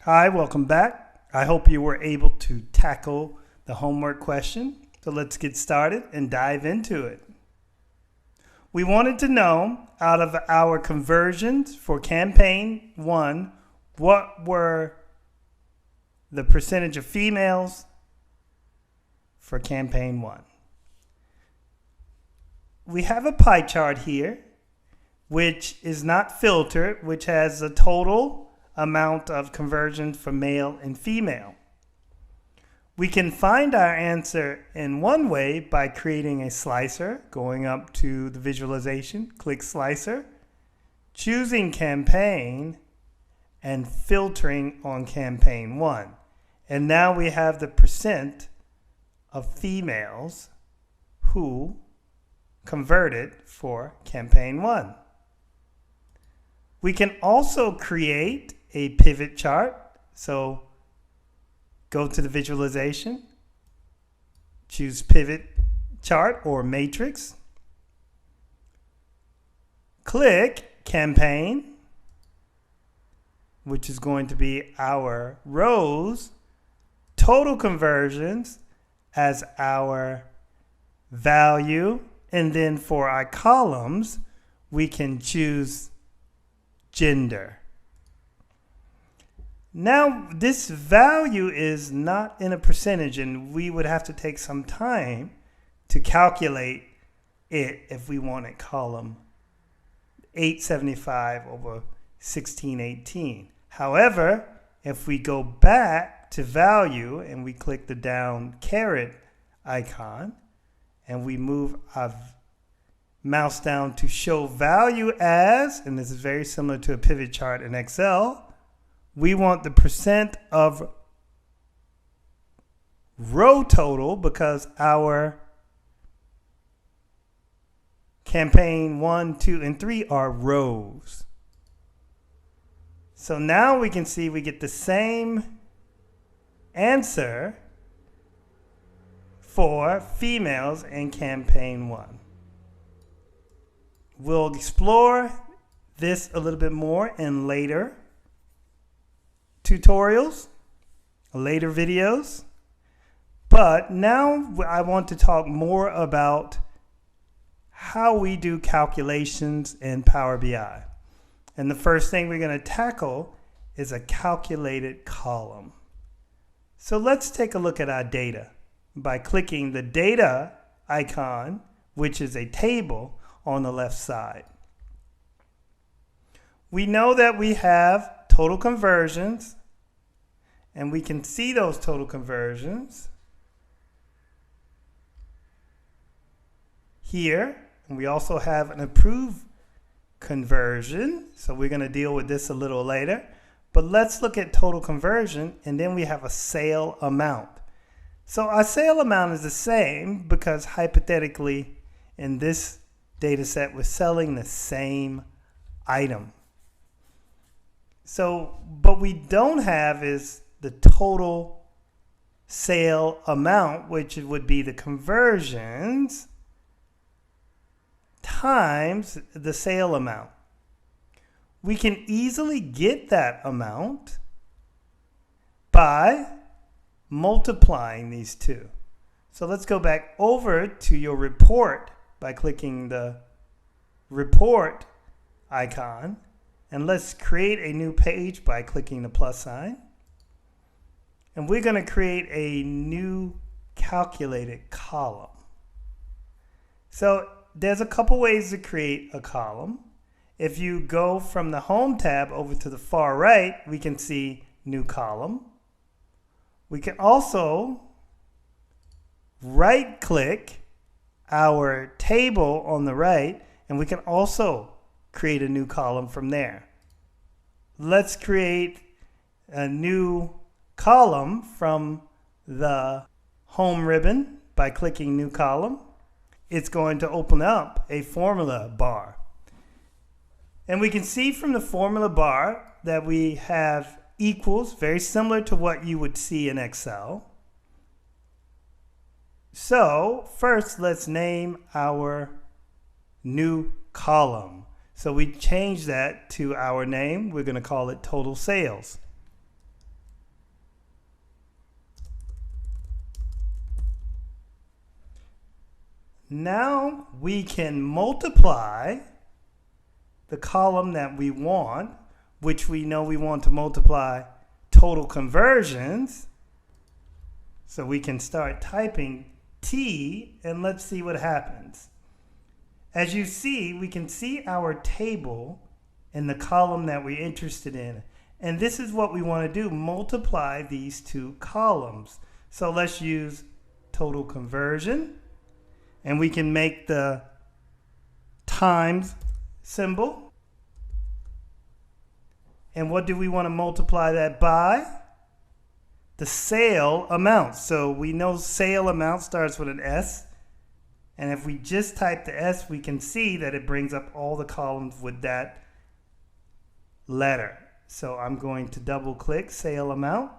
Hi, welcome back. I hope you were able to tackle the homework question. So let's get started and dive into it. We wanted to know, out of our conversions for campaign 1, what were the percentage of females for campaign 1. We have a pie chart here, which is not filtered, which has a total amount of conversions for male and female. We can find our answer in one way by creating a slicer, going up to the visualization, click slicer, choosing campaign, and filtering on campaign 1. And now we have the percent of females who converted for campaign 1. We can also create a pivot chart. So go to the visualization, choose pivot chart or matrix, click campaign, which is going to be our rows, total conversions as our value, and then for our columns, we can choose gender. Now, this value is not in a percentage, and we would have to take some time to calculate it if we wanted column 875 over 1618. However, if we go back to value and we click the down caret icon, and we move our mouse down to show value as, and this is very similar to a pivot chart in Excel, we want the percent of row total because our campaign 1, 2, and 3 are rows. So now we can see we get the same answer for females in campaign 1. We'll explore this a little bit more in later tutorials, later videos. But now I want to talk more about how we do calculations in Power BI. And the first thing we're going to tackle is a calculated column. So let's take a look at our data by clicking the data icon, which is a table on the left side. We know that we have total conversions, and we can see those total conversions here. And we also have an approved conversion, so we're going to deal with this a little later. But let's look at total conversion, and then we have a sale amount. So our sale amount is the same because hypothetically in this data set we're selling the same item. So, but we don't have is the total sale amount, which would be the conversions times the sale amount. We can easily get that amount by multiplying these two. So let's go back over to your report by clicking the report icon, and let's create a new page by clicking the plus sign. And we're going to create a new calculated column. So there's a couple ways to create a column. If you go from the Home tab over to the far right, we can see New Column. We can also right-click our table on the right, and we can also create a new column from there. Let's create a new column from the Home ribbon by clicking New Column. It's going to open up a formula bar. And we can see from the formula bar that we have equals, very similar to what you would see in Excel. So first, let's name our new column. So we change that to our name. We're going to call it total sales. Now we can multiply the column that we want, which we know we want to multiply total conversions. So we can start typing T and let's see what happens. As you see, we can see our table in the column that we're interested in. And this is what we want to do, multiply these two columns. So let's use total conversion, and we can make the times symbol. And what do we want to multiply that by? The sale amount. So we know sale amount starts with an S. And if we just type the S, we can see that it brings up all the columns with that letter. So I'm going to double click sale amount.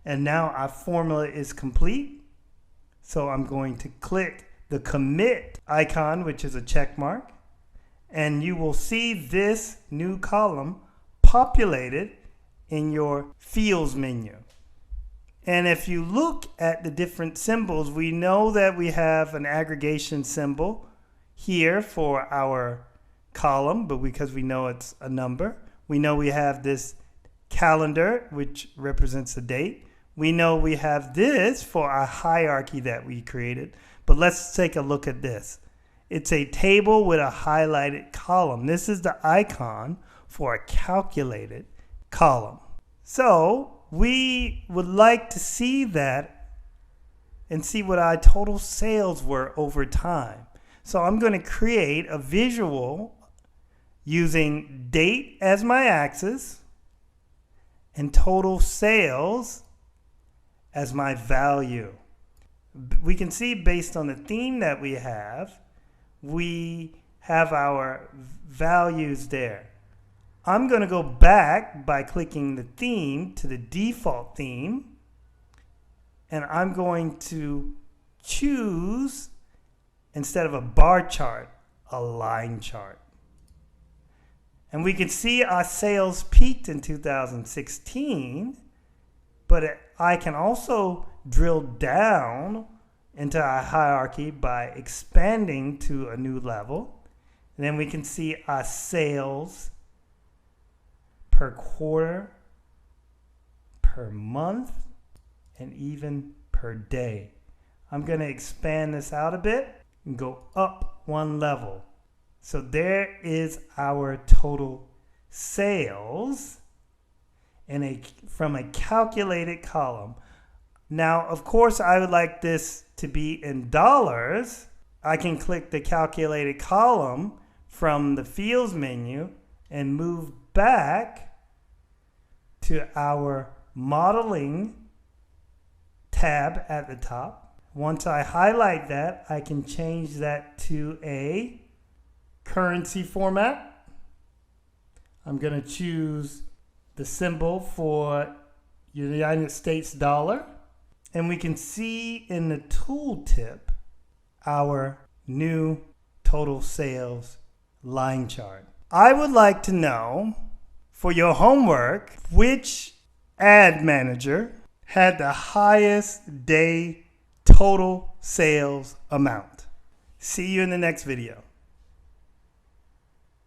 And now our formula is complete. So I'm going to click the commit icon, which is a check mark. And you will see this new column populated in your fields menu. And if you look at the different symbols, we know that we have an aggregation symbol here for our column, but because we know it's a number, we know we have this calendar, which represents a date. We know we have this for our hierarchy that we created, but let's take a look at this. It's a table with a highlighted column. This is the icon for a calculated column. So we would like to see that and see what our total sales were over time. So I'm going to create a visual using date as my axis and total sales as my value. We can see based on the theme that we have our values there. I'm going to go back by clicking the theme to the default theme, and I'm going to choose, instead of a bar chart, a line chart. And we can see our sales peaked in 2016, but I can also drill down into our hierarchy by expanding to a new level. And then we can see our sales per quarter, per month, and even per day. I'm going to expand this out a bit and go up one level. So there is our total sales from a calculated column. Now, of course, I would like this to be in dollars. I can click the calculated column from the fields menu and move back to our modeling tab at the top. Once I highlight that, I can change that to a currency format. I'm going to choose the symbol for United States dollar. And we can see in the tooltip our new total sales line chart. I would like to know, for your homework, which ad manager had the highest day total sales amount. See you in the next video.